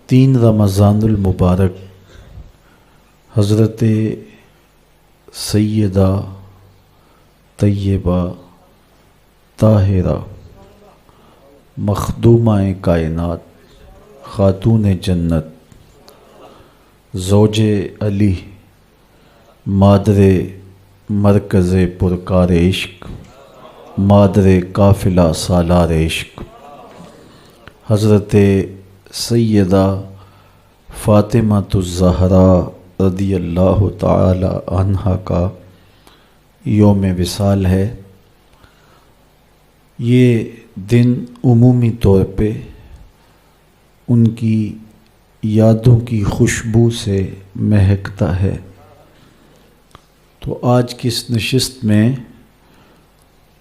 3 رمضان المبارک حضرت سیدہ طیبہ طاہرہ مخدومہ کائنات خاتون جنت زوج علی مادر مرکز پرکار عشق مادر قافلہ سالار عشق حضرت سیدہ فاطمۃ الزہراء رضی اللہ تعالی عنہا کا یوم وصال ہے۔ یہ دن عمومی طور پہ ان کی یادوں کی خوشبو سے مہکتا ہے، تو آج کی اس نشست میں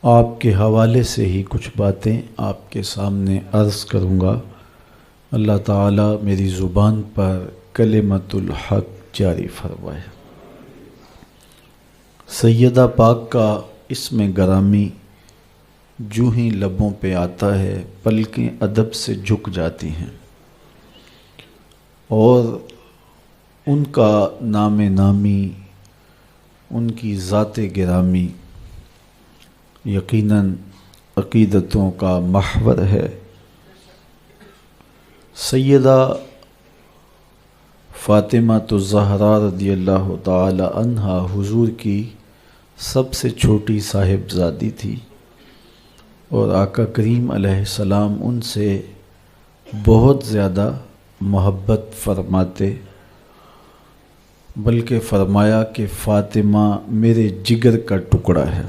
آپ کے حوالے سے ہی کچھ باتیں آپ کے سامنے عرض کروں گا۔ اللہ تعالیٰ میری زبان پر کلمۃ الحق جاری فرمائے۔ سیدہ پاک کا اسم گرامی جو ہی لبوں پہ آتا ہے پلکیں ادب سے جھک جاتی ہیں، اور ان کا نام نامی، ان کی ذات گرامی یقیناً عقیدتوں کا محور ہے۔ سیدہ فاطمۃ الزہراء رضی اللہ تعالی عنہا حضور کی سب سے چھوٹی صاحبزادی تھی، اور آقا کریم علیہ السلام ان سے بہت زیادہ محبت فرماتے، بلکہ فرمایا کہ فاطمہ میرے جگر کا ٹکڑا ہے۔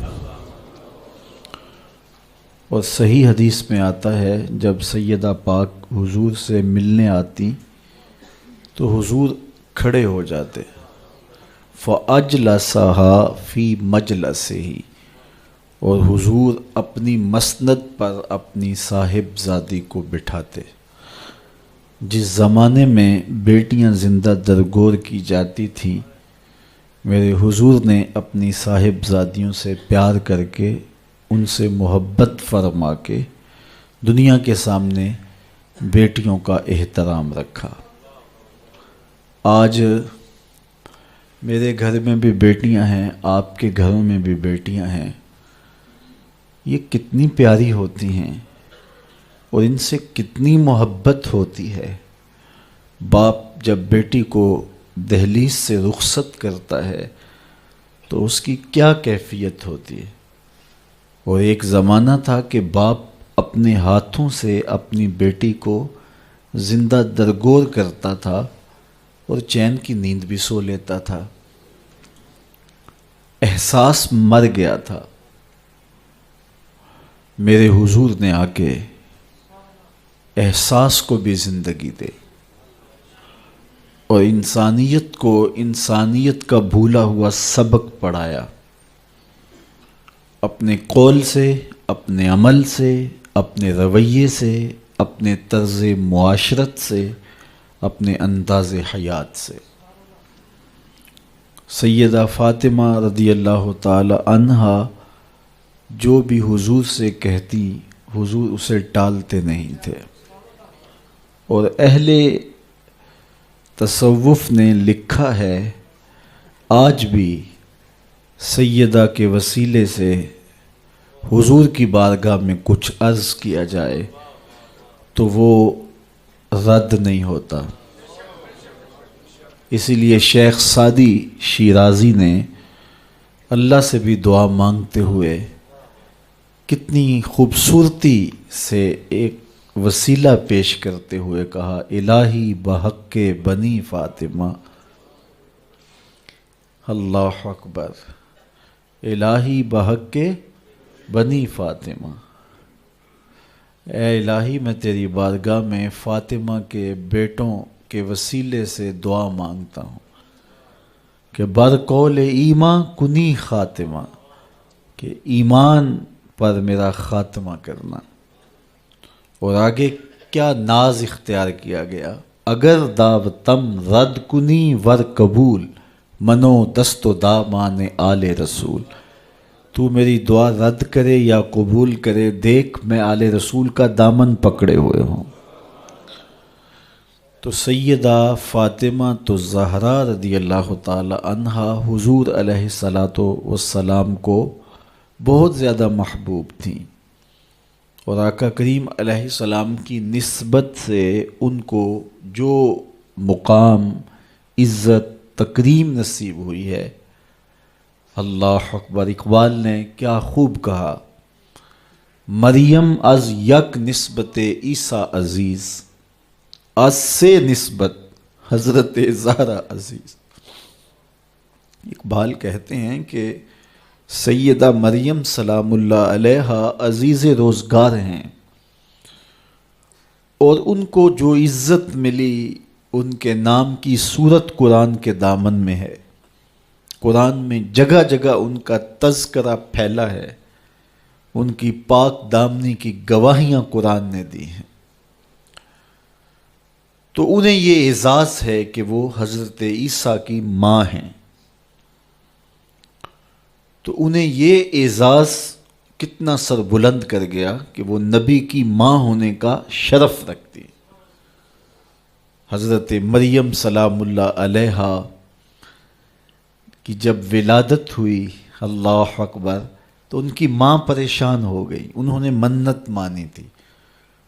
اور صحیح حدیث میں آتا ہے جب سیدہ پاک حضور سے ملنے آتی تو حضور کھڑے ہو جاتے، فَأَجْلَسَهَا فِي مَجْلَسِهِ، اور حضور اپنی مسند پر اپنی صاحبزادی کو بٹھاتے۔ جس زمانے میں بیٹیاں زندہ درگور کی جاتی تھیں، میرے حضور نے اپنی صاحبزادیوں سے پیار کر کے، ان سے محبت فرما کے دنیا کے سامنے بیٹیوں کا احترام رکھا۔ آج میرے گھر میں بھی بیٹیاں ہیں، آپ کے گھروں میں بھی بیٹیاں ہیں، یہ کتنی پیاری ہوتی ہیں اور ان سے کتنی محبت ہوتی ہے۔ باپ جب بیٹی کو دہلیز سے رخصت کرتا ہے تو اس کی کیا کیفیت ہوتی ہے۔ اور ایک زمانہ تھا کہ باپ اپنے ہاتھوں سے اپنی بیٹی کو زندہ درگور کرتا تھا اور چین کی نیند بھی سو لیتا تھا۔ احساس مر گیا تھا۔ میرے حضور نے آ کے احساس کو بھی زندگی دے اور انسانیت کو انسانیت کا بھولا ہوا سبق پڑھایا، اپنے قول سے، اپنے عمل سے، اپنے رویے سے، اپنے طرز معاشرت سے، اپنے انداز حیات سے۔ سیدہ فاطمہ رضی اللہ تعالی عنہا جو بھی حضور سے کہتی، حضور اسے ٹالتے نہیں تھے، اور اہل تصوف نے لکھا ہے آج بھی سیدہ کے وسیلے سے حضور کی بارگاہ میں کچھ عرض کیا جائے تو وہ رد نہیں ہوتا۔ اسی لیے شیخ سعدی شیرازی نے اللہ سے بھی دعا مانگتے ہوئے کتنی خوبصورتی سے ایک وسیلہ پیش کرتے ہوئے کہا، الہی بحق بنی فاطمہ، اللہ اکبر، الہی بحق بنی فاطمہ، اے الہی میں تیری بارگاہ میں فاطمہ کے بیٹوں کے وسیلے سے دعا مانگتا ہوں کہ برقول ایمان کنی خاتمہ، کہ ایمان پر میرا خاتمہ کرنا۔ اور آگے کیا ناز اختیار کیا گیا، اگر دعوتم رد کنی ور قبول، منو دست و دامان آل رسول، تو میری دعا رد کرے یا قبول کرے، دیکھ میں آل رسول کا دامن پکڑے ہوئے ہوں۔ تو سیدہ فاطمہ تو زہرا رضی اللہ تعالی عنہا حضور علیہ الصلاۃ والسلام کو بہت زیادہ محبوب تھیں، اور آقا کریم علیہ السلام کی نسبت سے ان کو جو مقام، عزت، تکریم نصیب ہوئی ہے، اللہ اکبر۔ اقبال نے کیا خوب کہا، مریم از یک نسبت عیسیٰ عزیز، از سے نسبت حضرت زہرا عزیز۔ اقبال کہتے ہیں کہ سیدہ مریم سلام اللہ علیہا عزیز روزگار ہیں، اور ان کو جو عزت ملی ان کے نام کی صورت قرآن کے دامن میں ہے۔ قرآن میں جگہ جگہ ان کا تذکرہ پھیلا ہے، ان کی پاک دامنی کی گواہیاں قرآن نے دی ہیں۔ تو انہیں یہ اعزاز ہے کہ وہ حضرت عیسیٰ کی ماں ہیں، تو انہیں یہ اعزاز کتنا سر بلند کر گیا کہ وہ نبی کی ماں ہونے کا شرف رکھتی۔ حضرت مریم سلام اللہ علیہا کی جب ولادت ہوئی، اللہ اکبر، تو ان کی ماں پریشان ہو گئی۔ انہوں نے منت مانی تھی،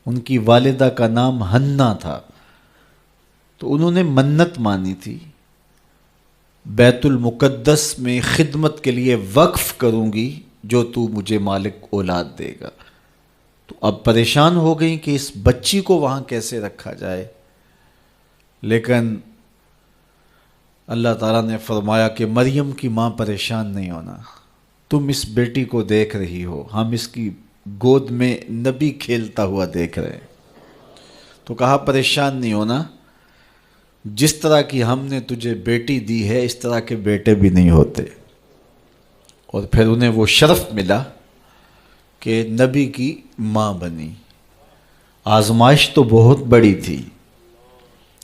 ان کی والدہ کا نام حنا تھا، تو انہوں نے منت مانی تھی، بیت المقدس میں خدمت کے لیے وقف کروں گی جو تو مجھے مالک اولاد دے گا۔ تو اب پریشان ہو گئی کہ اس بچی کو وہاں کیسے رکھا جائے، لیکن اللہ تعالیٰ نے فرمایا کہ مریم کی ماں پریشان نہیں ہونا، تم اس بیٹی کو دیکھ رہی ہو، ہم اس کی گود میں نبی کھیلتا ہوا دیکھ رہے ہیں۔ تو کہا پریشان نہیں ہونا، جس طرح کی ہم نے تجھے بیٹی دی ہے اس طرح کے بیٹے بھی نہیں ہوتے۔ اور پھر انہیں وہ شرف ملا کہ نبی کی ماں بنی۔ آزمائش تو بہت بڑی تھی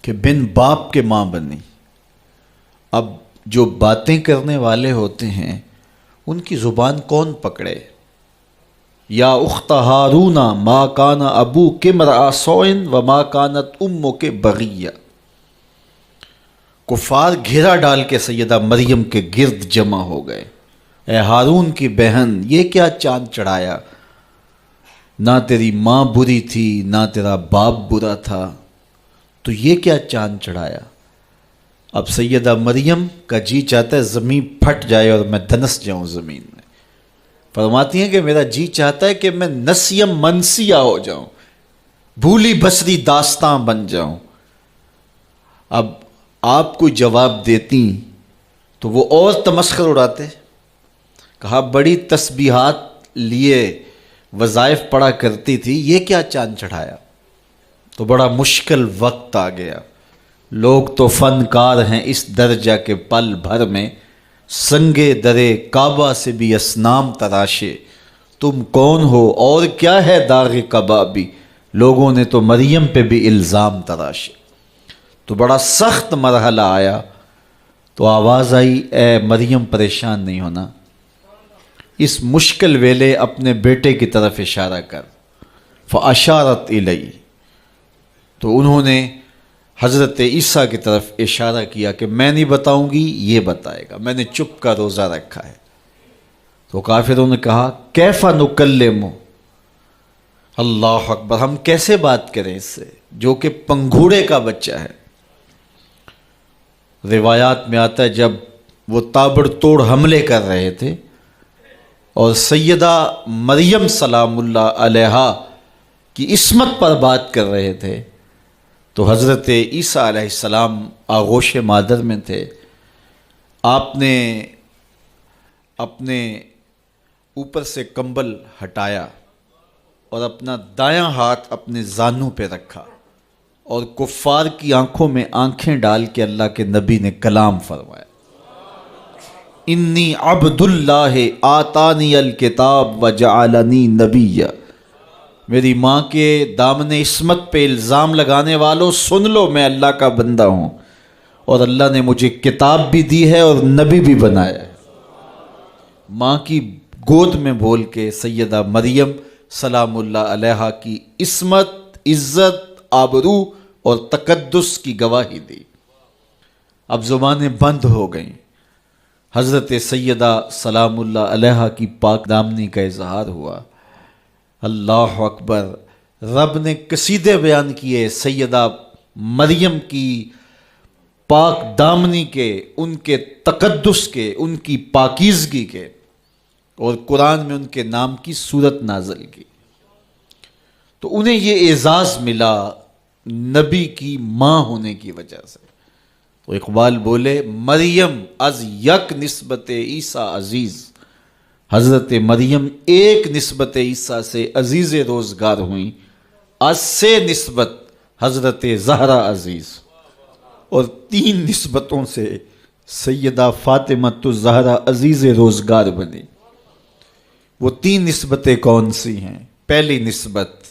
کہ بن باپ کے ماں بنی۔ اب جو باتیں کرنے والے ہوتے ہیں ان کی زبان کون پکڑے؟ یا اخت ہارون ما کان ابوک امرأ سوء وما کانت امک بغیہ۔ کفار گھیرا ڈال کے سیدہ مریم کے گرد جمع ہو گئے، اے ہارون کی بہن، یہ کیا چاند چڑھایا؟ نہ تیری ماں بری تھی نہ تیرا باپ برا تھا، تو یہ کیا چاند چڑھایا؟ اب سیدہ مریم کا جی چاہتا ہے زمین پھٹ جائے اور میں دھنس جاؤں زمین میں۔ فرماتی ہیں کہ میرا جی چاہتا ہے کہ میں نسیم منسیہ ہو جاؤں، بھولی بسری داستاں بن جاؤں۔ اب آپ کو جواب دیتی تو وہ اور تمسخر اڑاتے۔ کہا بڑی تسبیحات لیے وظائف پڑھا کرتی تھی، یہ کیا چاند چڑھایا؟ تو بڑا مشکل وقت آ گیا۔ لوگ تو فنکار ہیں اس درجہ کے پل بھر میں، سنگے درے کعبہ سے بھی اصنام تراشے، تم کون ہو اور کیا ہے داغ کبابی؟ لوگوں نے تو مریم پہ بھی الزام تراشے۔ تو بڑا سخت مرحلہ آیا، تو آواز آئی اے مریم پریشان نہیں ہونا، اس مشکل ویلے اپنے بیٹے کی طرف اشارہ کر۔ فاشارت الی، تو انہوں نے حضرت عیسیٰ کی طرف اشارہ کیا کہ میں نہیں بتاؤں گی، یہ بتائے گا، میں نے چپ کا روزہ رکھا ہے۔ تو کافروں نے کہا کیف نکلم، اللہ اکبر، ہم کیسے بات کریں اس سے جو کہ پنگھوڑے کا بچہ ہے۔ روایات میں آتا ہے جب وہ تابڑ توڑ حملے کر رہے تھے اور سیدہ مریم سلام اللہ علیہا کی عصمت پر بات کر رہے تھے، تو حضرت عیسیٰ علیہ السلام آغوش مادر میں تھے۔ آپ نے اپنے اوپر سے کمبل ہٹایا اور اپنا دایاں ہاتھ اپنے زانوں پہ رکھا اور کفار کی آنکھوں میں آنکھیں ڈال کے اللہ کے نبی نے کلام فرمایا، انی عبد اللہ آتانی الکتاب وجعلنی نبیّا۔ میری ماں کے دامن عصمت پہ الزام لگانے والوں سن لو، میں اللہ کا بندہ ہوں اور اللہ نے مجھے کتاب بھی دی ہے اور نبی بھی بنایا ہے۔ ماں کی گود میں بول کے سیدہ مریم سلام اللہ علیہا کی عصمت، عزت، آبرو اور تقدس کی گواہی دی۔ اب زبانیں بند ہو گئیں، حضرت سیدہ سلام اللہ علیہا کی پاک دامنی کا اظہار ہوا۔ اللہ اکبر، رب نے قصیدے بیان کیے سیدہ مریم کی پاک دامنی کے، ان کے تقدس کے، ان کی پاکیزگی کے، اور قرآن میں ان کے نام کی صورت نازل کی۔ تو انہیں یہ اعزاز ملا نبی کی ماں ہونے کی وجہ سے۔ تو اقبال بولے مریم از یک نسبت عیسیٰ عزیز، حضرت مریم ایک نسبت عیسیٰ سے عزیز روزگار ہوئیں، از سے نسبت حضرت زہرا عزیز، اور 3 نسبتوں سے سیدہ فاطمہ الزہرا عزیز روزگار بنی۔ وہ 3 نسبتیں کون سی ہیں؟ پہلی نسبت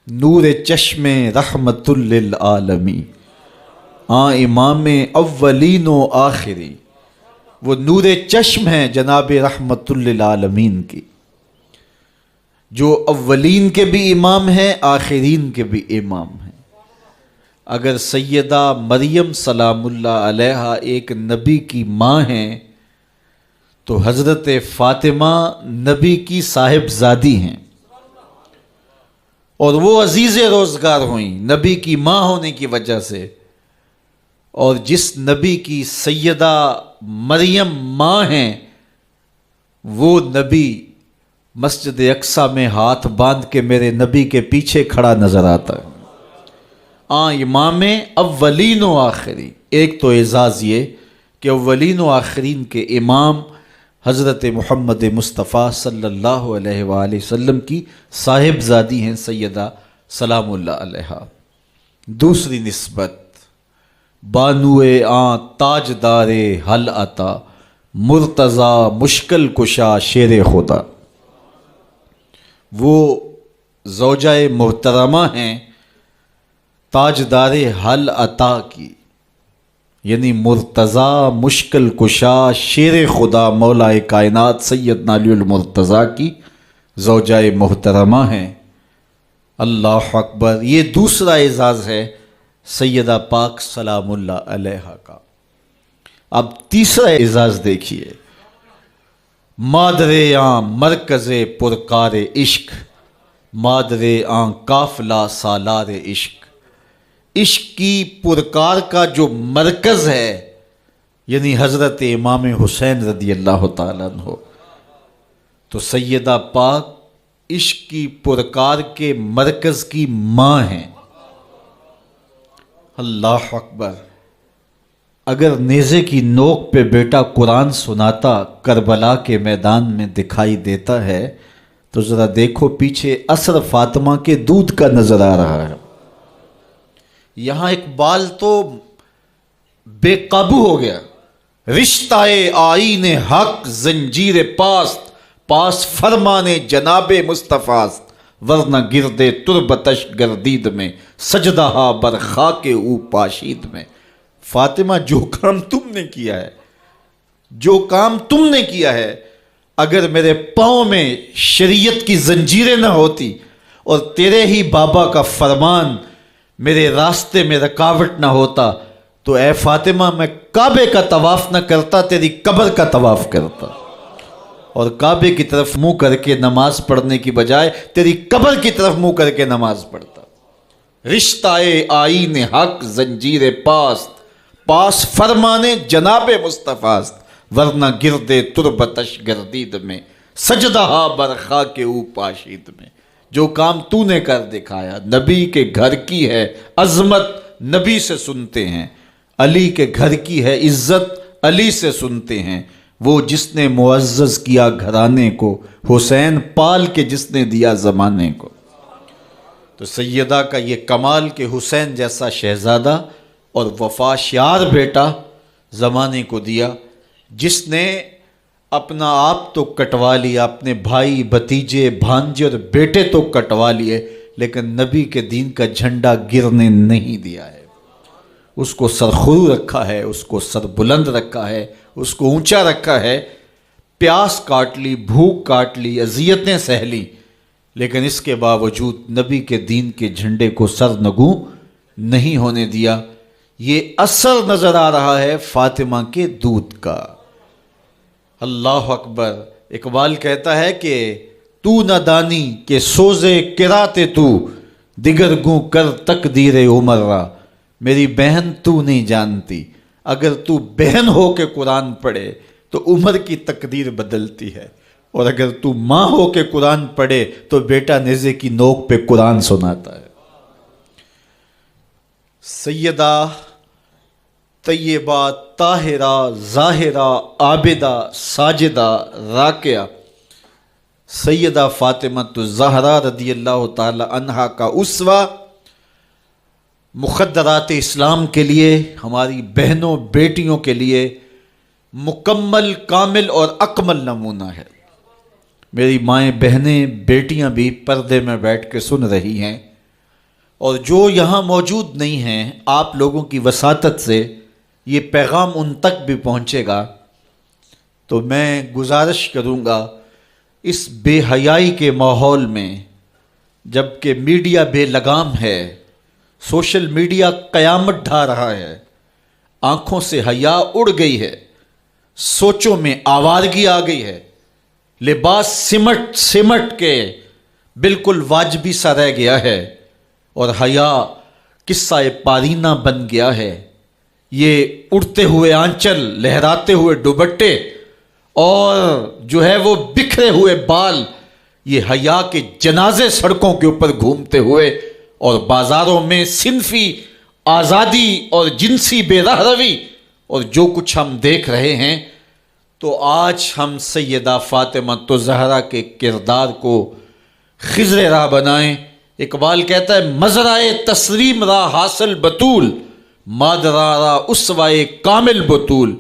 نور چشم رحمت للعالمین، امام اولین و آخری، وہ نور چشم ہیں جناب رحمت للعالمین کی، جو اولین کے بھی امام ہیں، آخرین کے بھی امام ہیں۔ اگر سیدہ مریم سلام اللہ علیہا ایک نبی کی ماں ہیں تو حضرت فاطمہ نبی کی صاحبزادی ہیں، اور وہ عزیز روزگار ہوئیں نبی کی ماں ہونے کی وجہ سے۔ اور جس نبی کی سیدہ مریم ماں ہیں، وہ نبی مسجد اقصیٰ میں ہاتھ باندھ کے میرے نبی کے پیچھے کھڑا نظر آتا ہے۔ امام اولین و آخری۔ ایک تو اعزاز یہ کہ اولین و آخرین کے امام حضرت محمد مصطفیٰ صلی اللہ علیہ وآلہ وسلم کی صاحبزادی ہیں سیدہ سلام اللہ علیہا۔ دوسری نسبت بانوئے تاجدار حل عطا، مرتضی مشکل کشا شیر خدا۔ وہ زوجہ محترمہ ہیں تاجدار حل عطا کی، یعنی مرتضی مشکل کشا شیر خدا مولا کائنات سیدنا علی المرتضیٰ کی زوجہ محترمہ ہیں۔ اللہ اکبر، یہ دوسرا اعزاز ہے سیدہ پاک سلام اللہ علیہا کا۔ اب تیسرا اعزاز دیکھیے، مادر مرکز پرکار عشق، مادر قافلہ سالار عشق۔ عشق کی پرکار کا جو مرکز ہے، یعنی حضرت امام حسین رضی اللہ تعالیٰ عنہ، تو سیدہ پاک عشق کی پرکار کے مرکز کی ماں ہیں۔ اللہ اکبر، اگر نیزے کی نوک پہ بیٹا قرآن سناتا کربلا کے میدان میں دکھائی دیتا ہے، تو ذرا دیکھو پیچھے اثر فاطمہ کے دودھ کا نظر آ رہا ہے۔ یہاں اقبال تو بے قابو ہو گیا۔ رشتہ آئین حق زنجیر پاست، پاس فرمانے جناب مصطفیٰست، ورنہ گردے تربتش گردید میں، سجدہ بر خاک او پاشید میں۔ فاطمہ، جو کام تم نے کیا ہے، جو کام تم نے کیا ہے، اگر میرے پاؤں میں شریعت کی زنجیریں نہ ہوتی اور تیرے ہی بابا کا فرمان میرے راستے میں رکاوٹ نہ ہوتا، تو اے فاطمہ میں کعبے کا طواف نہ کرتا، تیری قبر کا طواف کرتا، اور کعبے کی طرف منہ کر کے نماز پڑھنے کی بجائے تیری قبر کی طرف منہ کر کے نماز پڑھتا۔ رشتہ آئین حق زنجیر پاست، پاس فرمانے جناب مصطفیٰست، ورنہ گردے تربتش گردید میں، سجدہ بر خاک او پاشید میں۔ جو کام تو نے کر دکھایا، نبی کے گھر کی ہے عظمت، نبی سے سنتے ہیں، علی کے گھر کی ہے عزت، علی سے سنتے ہیں۔ وہ جس نے معزز کیا گھرانے کو، حسین پال کے جس نے دیا زمانے کو۔ تو سیدہ کا یہ کمال کہ حسین جیسا شہزادہ اور وفا شیار بیٹا زمانے کو دیا، جس نے اپنا آپ تو کٹوا لیا، اپنے بھائی بھتیجے بھانجے اور بیٹے تو کٹوا لیے، لیکن نبی کے دین کا جھنڈا گرنے نہیں دیا ہے۔ اس کو سرخرو رکھا ہے، اس کو سر بلند رکھا ہے، اس کو اونچا رکھا ہے۔ پیاس کاٹ لی، بھوک کاٹ لی، اذیتیں سہ لی، لیکن اس کے باوجود نبی کے دین کے جھنڈے کو سر نگوں نہیں ہونے دیا۔ یہ اثر نظر آ رہا ہے فاطمہ کے دودھ کا۔ اللہ اکبر۔ اقبال کہتا ہے کہ تو نہ دانی کہ سوزے کراتے تو، دیگر گوں کر تقدیر عمر را۔ میری بہن تو نہیں جانتی، اگر تو بہن ہو کے قرآن پڑھے تو عمر کی تقدیر بدلتی ہے، اور اگر تو ماں ہو کے قرآن پڑھے تو بیٹا نیزے کی نوک پہ قرآن سناتا ہے۔ سیدہ طیبہ طاہرہ ظاہرہ عابدہ ساجدہ راکعہ سیدہ فاطمہ الزہرا رضی اللہ تعالی عنہا کا اسوہ، مخدرات اسلام کے لیے، ہماری بہنوں بیٹیوں کے لیے مکمل کامل اور اکمل نمونہ ہے۔ میری مائیں بہنیں بیٹیاں بھی پردے میں بیٹھ کے سن رہی ہیں، اور جو یہاں موجود نہیں ہیں، آپ لوگوں کی وساطت سے یہ پیغام ان تک بھی پہنچے گا، تو میں گزارش کروں گا اس بے حیائی کے ماحول میں، جب کہ میڈیا بے لگام ہے، سوشل میڈیا قیامت ڈھا رہا ہے، آنکھوں سے حیا اڑ گئی ہے، سوچوں میں آوارگی آ گئی ہے، لباس سمٹ سمٹ کے بالکل واجبی سا رہ گیا ہے، اور حیا قصہ پارینہ بن گیا ہے۔ یہ اڑتے ہوئے آنچل، لہراتے ہوئے دوپٹے، اور جو ہے وہ بکھرے ہوئے بال، یہ حیا کے جنازے سڑکوں کے اوپر گھومتے ہوئے، اور بازاروں میں صنفی آزادی اور جنسی بے رہروی اور جو کچھ ہم دیکھ رہے ہیں، تو آج ہم سیدہ فاطمہ الزہرا کے کردار کو خضر راہ بنائیں۔ اقبال کہتا ہے مزرائے تسلیم را حاصل بطول، مادرا را اسوائے کامل بطول۔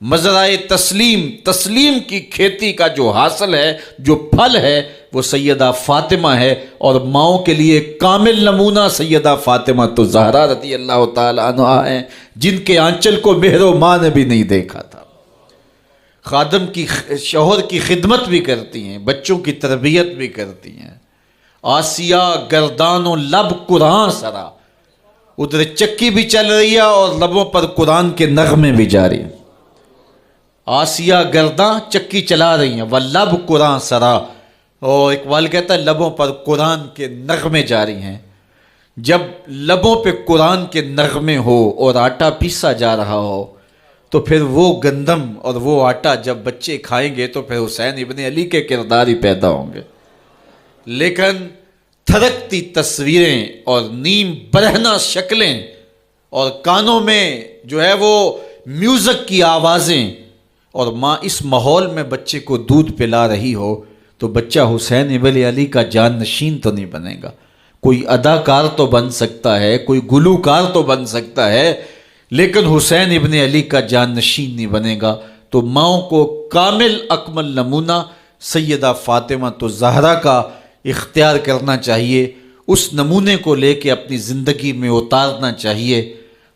مزرائے تسلیم، تسلیم کی کھیتی کا جو حاصل ہے، جو پھل ہے، وہ سیدہ فاطمہ ہے، اور ماؤں کے لیے کامل نمونہ سیدہ فاطمہ الزہرا رضی اللہ تعالی عنہا ہیں، جن کے آنچل کو مہر و ماں نے بھی نہیں دیکھا تھا۔ خادم کی، شوہر کی خدمت بھی کرتی ہیں، بچوں کی تربیت بھی کرتی ہیں۔ آسیہ گردان و لب قرآن سرا، ادھر چکی بھی چل رہی ہے اور لبوں پر قرآن کے نغمے بھی جاری ہیں۔ آسیہ گرداں چکی چلا رہی ہیں، واللب قرآن سرا، اور اقبال کہتا ہے لبوں پر قرآن کے نغمے جاری ہیں۔ جب لبوں پہ قرآن کے نغمے ہو اور آٹا پیسا جا رہا ہو، تو پھر وہ گندم اور وہ آٹا جب بچے کھائیں گے تو پھر حسین ابن علی کے کردار ہی پیدا ہوں گے۔ لیکن تھرکتی تصویریں اور نیم برہنہ شکلیں اور کانوں میں جو ہے وہ میوزک کی آوازیں، اور ماں اس ماحول میں بچے کو دودھ پلا رہی ہو، تو بچہ حسین ابن علی کا جان نشین تو نہیں بنے گا۔ کوئی اداکار تو بن سکتا ہے، کوئی گلوکار تو بن سکتا ہے، لیکن حسین ابن علی کا جان نشین نہیں بنے گا۔ تو ماؤں کو کامل اکمل نمونہ سیدہ فاطمہ الزہرا کا اختیار کرنا چاہیے، اس نمونے کو لے کے اپنی زندگی میں اتارنا چاہیے۔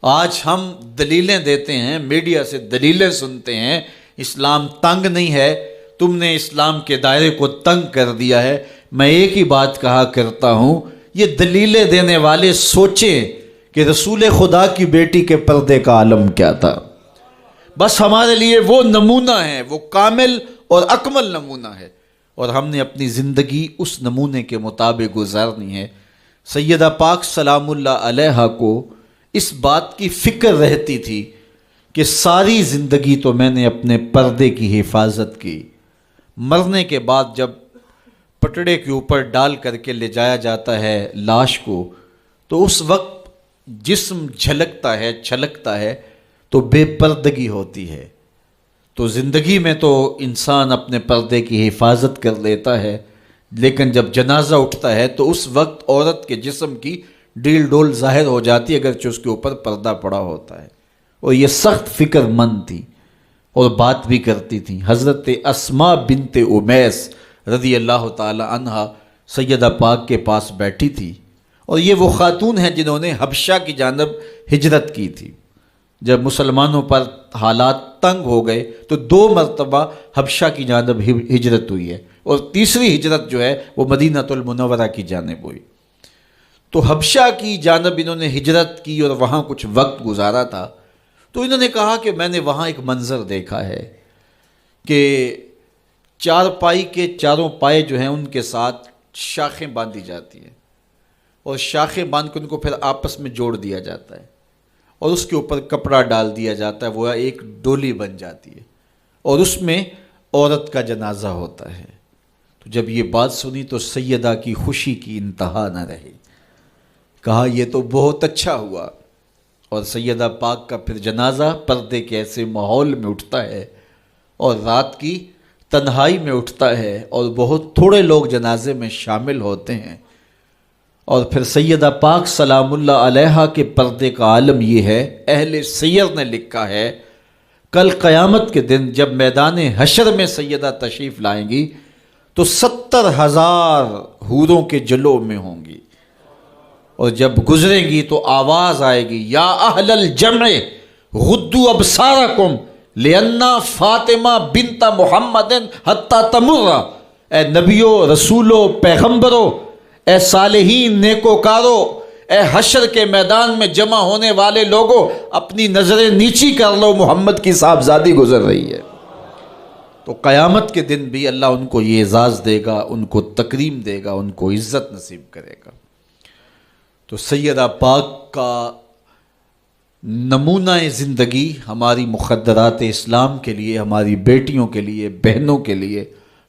آج ہم دلیلیں دیتے ہیں، میڈیا سے دلیلیں سنتے ہیں، اسلام تنگ نہیں ہے، تم نے اسلام کے دائرے کو تنگ کر دیا ہے۔ میں ایک ہی بات کہا کرتا ہوں، یہ دلیلیں دینے والے سوچیں کہ رسول خدا کی بیٹی کے پردے کا عالم کیا تھا۔ بس ہمارے لیے وہ نمونہ ہے، وہ کامل اور اکمل نمونہ ہے، اور ہم نے اپنی زندگی اس نمونے کے مطابق گزارنی ہے۔ سیدہ پاک سلام اللہ علیہا کو اس بات کی فکر رہتی تھی کہ ساری زندگی تو میں نے اپنے پردے کی حفاظت کی، مرنے کے بعد جب پٹڑے کے اوپر ڈال کر کے لے جایا جاتا ہے لاش کو، تو اس وقت جسم جھلکتا ہے، چھلکتا ہے، تو بے پردگی ہوتی ہے۔ تو زندگی میں تو انسان اپنے پردے کی حفاظت کر لیتا ہے، لیکن جب جنازہ اٹھتا ہے تو اس وقت عورت کے جسم کی ڈیل ڈول ظاہر ہو جاتی ہے، اگرچہ اس کے اوپر پردہ پڑا ہوتا ہے۔ اور یہ سخت فکر مند تھی اور بات بھی کرتی تھی۔ حضرت اسماء بنت امیس رضی اللہ تعالی عنہا سیدہ پاک کے پاس بیٹھی تھی، اور یہ وہ خاتون ہیں جنہوں نے حبشہ کی جانب ہجرت کی تھی۔ جب مسلمانوں پر حالات تنگ ہو گئے تو 2 مرتبہ حبشہ کی جانب ہجرت ہوئی ہے، اور تیسری ہجرت جو ہے وہ مدینہ المنورہ کی جانب ہوئی۔ تو حبشہ کی جانب انہوں نے ہجرت کی اور وہاں کچھ وقت گزارا تھا. تو انہوں نے کہا کہ میں نے وہاں ایک منظر دیکھا ہے کہ چارپائی کے چاروں پائے جو ہیں ان کے ساتھ شاخیں باندھی جاتی ہیں اور شاخیں باندھ کے ان کو پھر آپس میں جوڑ دیا جاتا ہے اور اس کے اوپر کپڑا ڈال دیا جاتا ہے, وہ ایک ڈولی بن جاتی ہے اور اس میں عورت کا جنازہ ہوتا ہے. تو جب یہ بات سنی تو سیدہ کی خوشی کی انتہا نہ رہی. کہا یہ تو بہت اچھا ہوا. اور سیدہ پاک کا پھر جنازہ پردے کے ایسے ماحول میں اٹھتا ہے اور رات کی تنہائی میں اٹھتا ہے اور بہت تھوڑے لوگ جنازے میں شامل ہوتے ہیں. اور پھر سیدہ پاک سلام اللہ علیہا کے پردے کا عالم یہ ہے, اہل سیر نے لکھا ہے کل قیامت کے دن جب میدان حشر میں سیدہ تشریف لائیں گی تو 70,000 حوروں کے جلو میں ہوں گی, اور جب گزریں گی تو آواز آئے گی یا اہل الجمع غدوا ابصارکم لأن فاطمہ بنت محمد حتی تمر. اے نبیوں, رسولوں, پیغمبروں, اے صالحین, نیکوکاروں, اے حشر کے میدان میں جمع ہونے والے لوگوں, اپنی نظریں نیچی کر لو, محمد کی صاحبزادی گزر رہی ہے. تو قیامت کے دن بھی اللہ ان کو یہ اعزاز دے گا, ان کو تکریم دے گا, ان کو عزت نصیب کرے گا. تو سیدہ پاک کا نمونہ زندگی ہماری مخدرات اسلام کے لیے, ہماری بیٹیوں کے لیے, بہنوں کے لیے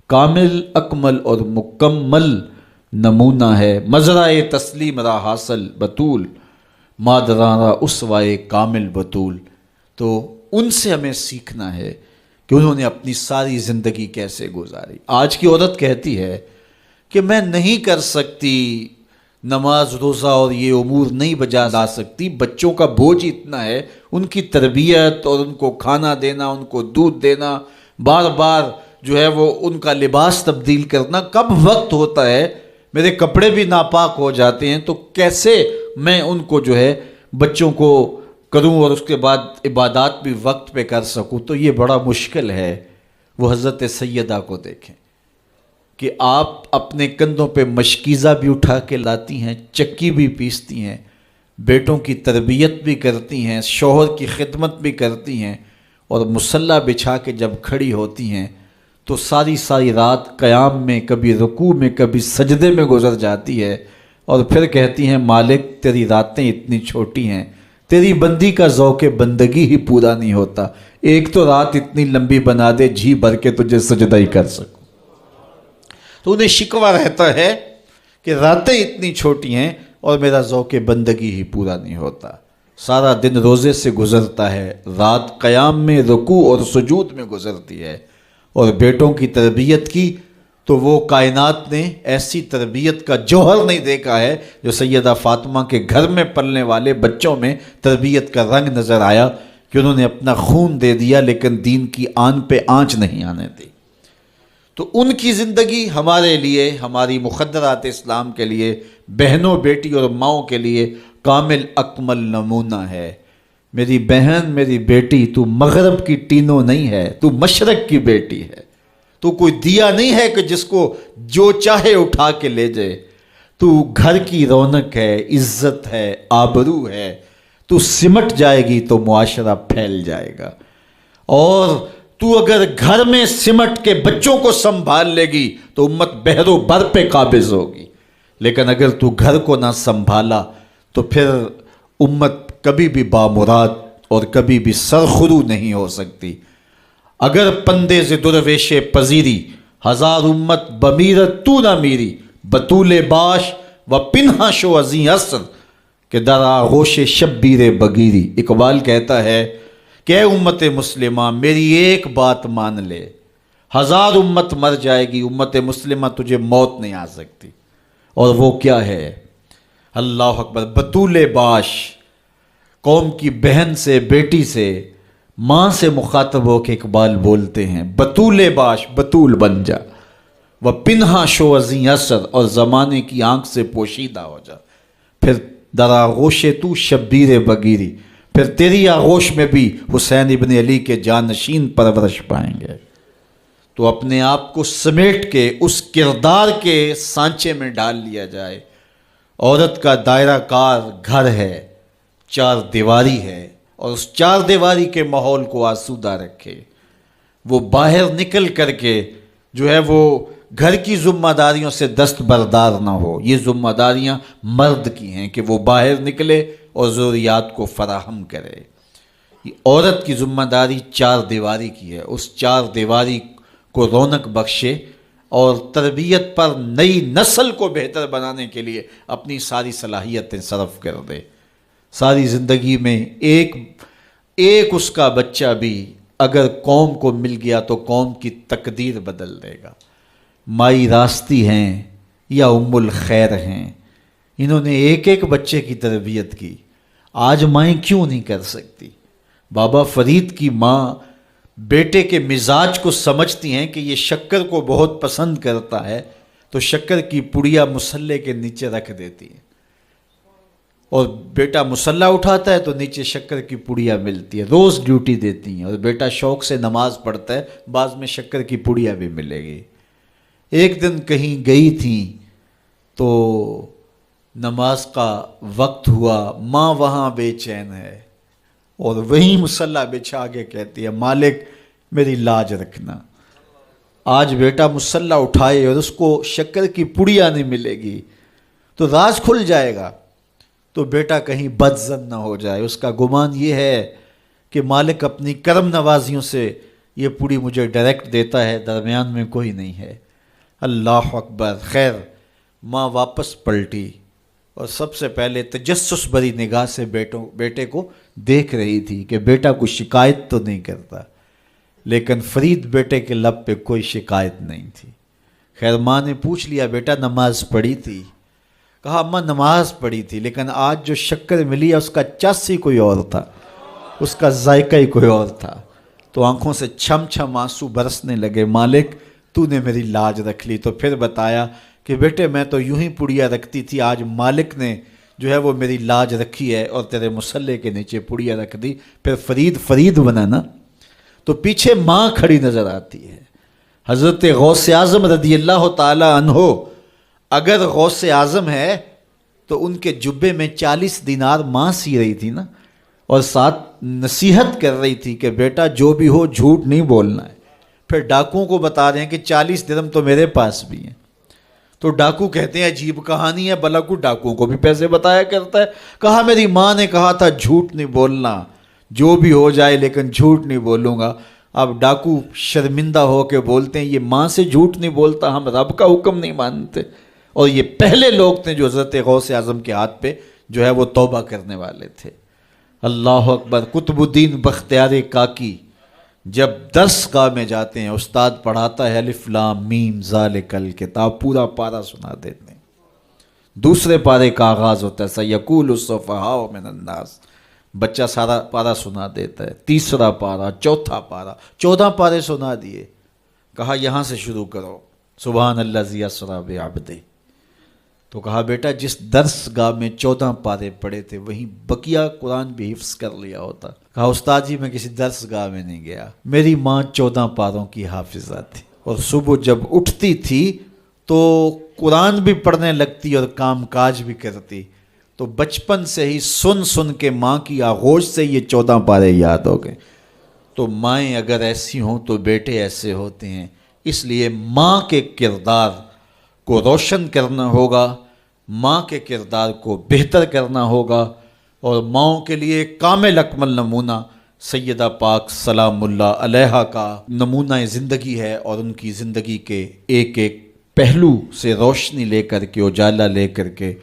کامل, اکمل اور مکمل نمونہ ہے. مزرعہ تسلیم را حاصل بطول, مادران را اسوائے کامل بطول. تو ان سے ہمیں سیکھنا ہے کہ انہوں نے اپنی ساری زندگی کیسے گزاری. آج کی عورت کہتی ہے کہ میں نہیں کر سکتی نماز, روزہ اور یہ امور نہیں بجا لا سکتی, بچوں کا بوجھ اتنا ہے, ان کی تربیت اور ان کو کھانا دینا, ان کو دودھ دینا, بار بار جو ہے وہ ان کا لباس تبدیل کرنا, کب وقت ہوتا ہے, میرے کپڑے بھی ناپاک ہو جاتے ہیں, تو کیسے میں ان کو جو ہے بچوں کو کروں اور اس کے بعد عبادات بھی وقت پہ کر سکوں. تو یہ بڑا مشکل ہے. وہ حضرت سیدہ کو دیکھیں کہ آپ اپنے کندھوں پہ مشکیزہ بھی اٹھا کے لاتی ہیں, چکی بھی پیستی ہیں, بیٹوں کی تربیت بھی کرتی ہیں, شوہر کی خدمت بھی کرتی ہیں, اور مصلی بچھا کے جب کھڑی ہوتی ہیں تو ساری رات قیام میں, کبھی رکوع میں, کبھی سجدے میں گزر جاتی ہے, اور پھر کہتی ہیں مالک تیری راتیں اتنی چھوٹی ہیں, تیری بندی کا ذوق بندگی ہی پورا نہیں ہوتا, ایک تو رات اتنی لمبی بنا دے جی بھر کے تجھے سجدہ ہی کر سکوں. تو انہیں شکوہ رہتا ہے کہ راتیں اتنی چھوٹی ہیں اور میرا ذوق بندگی ہی پورا نہیں ہوتا. سارا دن روزے سے گزرتا ہے, رات قیام میں, رکوع اور سجود میں گزرتی ہے, اور بیٹوں کی تربیت کی تو وہ کائنات نے ایسی تربیت کا جوہر نہیں دیکھا ہے جو سیدہ فاطمہ کے گھر میں پلنے والے بچوں میں تربیت کا رنگ نظر آیا کہ انہوں نے اپنا خون دے دیا لیکن دین کی آن پہ آنچ نہیں آنے دی. تو ان کی زندگی ہمارے لیے, ہماری مخدرات اسلام کے لیے, بہنوں, بیٹی اور ماؤں کے لیے کامل اکمل نمونہ ہے. میری بہن, میری بیٹی, تو مغرب کی ٹینو نہیں ہے, تو مشرق کی بیٹی ہے. تو کوئی دیا نہیں ہے کہ جس کو جو چاہے اٹھا کے لے جائے. تو گھر کی رونق ہے, عزت ہے, آبرو ہے. تو سمٹ جائے گی تو معاشرہ پھیل جائے گا. اور تو اگر گھر میں سمٹ کے بچوں کو سنبھال لے گی تو امت بحر و بر پہ قابض ہوگی. لیکن اگر تو گھر کو نہ سنبھالا تو پھر امت کبھی بھی بامراد اور کبھی بھی سرخرو نہیں ہو سکتی. اگر پندے ز درویش پذیری, ہزار امت بمیرت تو نہ میری, بطول باش و پنہا شو ازیں اثر کہ در آغوش شبیر بگیری. اقبال کہتا ہے کہ اے امت مسلمہ میری ایک بات مان لے, ہزار امت مر جائے گی, امت مسلمہ تجھے موت نہیں آ سکتی. اور وہ کیا ہے؟ اللہ اکبر. بطول باش, قوم کی بہن سے, بیٹی سے, ماں سے مخاطب ہو کے اقبال بولتے ہیں بطول باش, بطول بن جا, وہ پنہا شو ازیں اثر, اور زمانے کی آنکھ سے پوشیدہ ہو جا. پھر در آغوش تو شبیر بگیری, پھر تیری آغوش میں بھی حسین ابن علی کے جانشین پرورش پائیں گے. تو اپنے آپ کو سمیٹ کے اس کردار کے سانچے میں ڈال لیا جائے, عورت کا دائرہ کار گھر ہے، چار دیواری ہے، اور اس چار دیواری کے ماحول کو آسودہ رکھے، وہ باہر نکل کر کے جو ہے وہ گھر کی ذمہ داریوں سے دستبردار نہ ہو۔ یہ ذمہ داریاں مرد کی ہیں کہ وہ باہر نکلے اور ضروریات کو فراہم کرے۔ یہ عورت کی ذمہ داری چار دیواری کی ہے، اس چار دیواری کو رونق بخشے اور تربیت پر نئی نسل کو بہتر بنانے کے لیے اپنی ساری صلاحیتیں صرف کر دے۔ ساری زندگی میں ایک اس کا بچہ بھی اگر قوم کو مل گیا تو قوم کی تقدیر بدل دے گا۔ مائی راستی ہیں یا ام الخیر ہیں، انہوں نے ایک بچے کی تربیت کی، آج مائیں کیوں نہیں کر سکتی؟ بابا فرید کی ماں بیٹے کے مزاج کو سمجھتی ہیں کہ یہ شکر کو بہت پسند کرتا ہے، تو شکر کی پڑیا مصلے کے نیچے رکھ دیتی ہیں، اور بیٹا مصلہ اٹھاتا ہے تو نیچے شکر کی پڑیا ملتی ہے، روز ڈیوٹی دیتی ہیں، اور بیٹا شوق سے نماز پڑھتا ہے، بعض میں شکر کی پڑیا بھی ملے گی۔ ایک دن کہیں گئی تھیں تو نماز کا وقت ہوا، ماں وہاں بے چین ہے اور وہیں مصلی بچھا کے کہتی ہے مالک میری لاج رکھنا۔ آج بیٹا مصلی اٹھائے اور اس کو شکر کی پڑیا نہیں ملے گی تو راز کھل جائے گا، تو بیٹا کہیں بدظن نہ ہو جائے، اس کا گمان یہ ہے کہ مالک اپنی کرم نوازیوں سے یہ پوری مجھے ڈائریکٹ دیتا ہے، درمیان میں کوئی نہیں ہے۔ اللہ اکبر۔ خیر ماں واپس پلٹی اور سب سے پہلے تجسس بھری نگاہ سے بیٹے کو دیکھ رہی تھی کہ بیٹا کوئی شکایت تو نہیں کرتا، لیکن فرید بیٹے کے لب پہ کوئی شکایت نہیں تھی۔ خیر ماں نے پوچھ لیا بیٹا نماز پڑھی تھی؟ کہا اماں نماز پڑھی تھی، لیکن آج جو شکر ملی ہے اس کا چس ہی کوئی اور تھا، اس کا ذائقہ ہی کوئی اور تھا۔ تو آنکھوں سے چھم چھم آنسو برسنے لگے، مالک تو نے میری لاج رکھ لی۔ تو پھر بتایا کہ بیٹے میں تو یوں ہی پڑیا رکھتی تھی، آج مالک نے جو ہے وہ میری لاج رکھی ہے اور تیرے مصلے کے نیچے پڑیا رکھ دی، پھر فرید بنا نا۔ تو پیچھے ماں کھڑی نظر آتی ہے، حضرت غوث اعظم رضی اللہ تعالی عنہ۔ اگر غوث اعظم ہے تو ان کے جبے میں 40 دینار ماں سی رہی تھی نا، اور ساتھ نصیحت کر رہی تھی کہ بیٹا جو بھی ہو جھوٹ نہیں بولنا ہے۔ پھر ڈاکوؤں کو بتا رہے ہیں کہ 40 درہم تو میرے پاس بھی ہیں، تو ڈاکو کہتے ہیں عجیب کہانی ہے، بھلا کو ڈاکوؤں کو بھی پیسے بتایا کرتا ہے۔ کہا میری ماں نے کہا تھا جھوٹ نہیں بولنا، جو بھی ہو جائے لیکن جھوٹ نہیں بولوں گا۔ اب ڈاکو شرمندہ ہو کے بولتے ہیں یہ ماں سے جھوٹ نہیں بولتا، ہم رب کا حکم نہیں مانتے۔ اور یہ پہلے لوگ تھے جو حضرت غوث اعظم کے ہاتھ پہ جو ہے وہ توبہ کرنے والے تھے۔ اللہ اکبر۔ قطب الدین بختیار کاکی جب درس گاہ میں جاتے ہیں، استاد پڑھاتا ہے الف لام میم ذالک الکتاب، پورا پارہ سنا دیتے ہیں۔ دوسرے پارے کا آغاز ہوتا ہے سیقول السفہاء من الناس، بچہ سارا پارہ سنا دیتا ہے۔ تیسرا پارہ، چوتھا پارہ، 14 پارے سنا دیے۔ کہا یہاں سے شروع کرو، سبحان الذی اسری بعبدہ۔ تو کہا بیٹا جس درس گاہ میں 14 پارے پڑھے تھے وہیں بقیہ قرآن بھی حفظ کر لیا ہوتا۔ کہا استاد جی میں کسی درس گاہ میں نہیں گیا، میری ماں 14 پاروں کی حافظہ تھی، اور صبح جب اٹھتی تھی تو قرآن بھی پڑھنے لگتی اور کام کاج بھی کرتی، تو بچپن سے ہی سن کے ماں کی آغوش سے یہ 14 پارے یاد ہو گئے۔ تو مائیں اگر ایسی ہوں تو بیٹے ایسے ہوتے ہیں، اس لیے ماں کے کردار کو روشن کرنا ہوگا، ماں کے کردار کو بہتر کرنا ہوگا، اور ماؤں کے لیے کامل اکمل نمونہ سیدہ پاک سلام اللہ علیہا کا نمونہ زندگی ہے، اور ان کی زندگی کے ایک پہلو سے روشنی لے کر کے، اجالا لے کر کے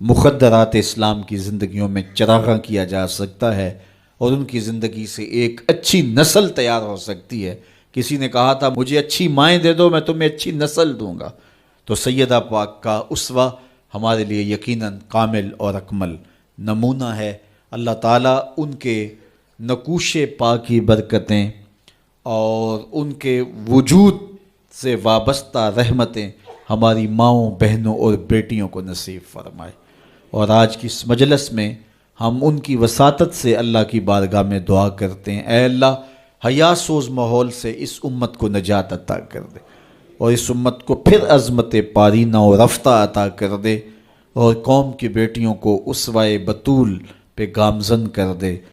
مخدرات اسلام کی زندگیوں میں چراغاں کیا جا سکتا ہے، اور ان کی زندگی سے ایک اچھی نسل تیار ہو سکتی ہے۔ کسی نے کہا تھا مجھے اچھی مائیں دے دو میں تمہیں اچھی نسل دوں گا، تو سیدہ پاک کا اسوہ ہمارے لیے یقیناً کامل اور اکمل نمونہ ہے۔ اللہ تعالیٰ ان کے نقوش پا کی برکتیں اور ان کے وجود سے وابستہ رحمتیں ہماری ماؤں، بہنوں اور بیٹیوں کو نصیب فرمائے۔ اور آج کی اس مجلس میں ہم ان کی وساطت سے اللہ کی بارگاہ میں دعا کرتے ہیں، اے اللہ حیا سوز ماحول سے اس امت کو نجات عطا کر دے، اور اس امت کو پھر عظمت پارینہ و رفتہ عطا کر دے، اور قوم کی بیٹیوں کو اسوائے بطول پہ گامزن کر دے۔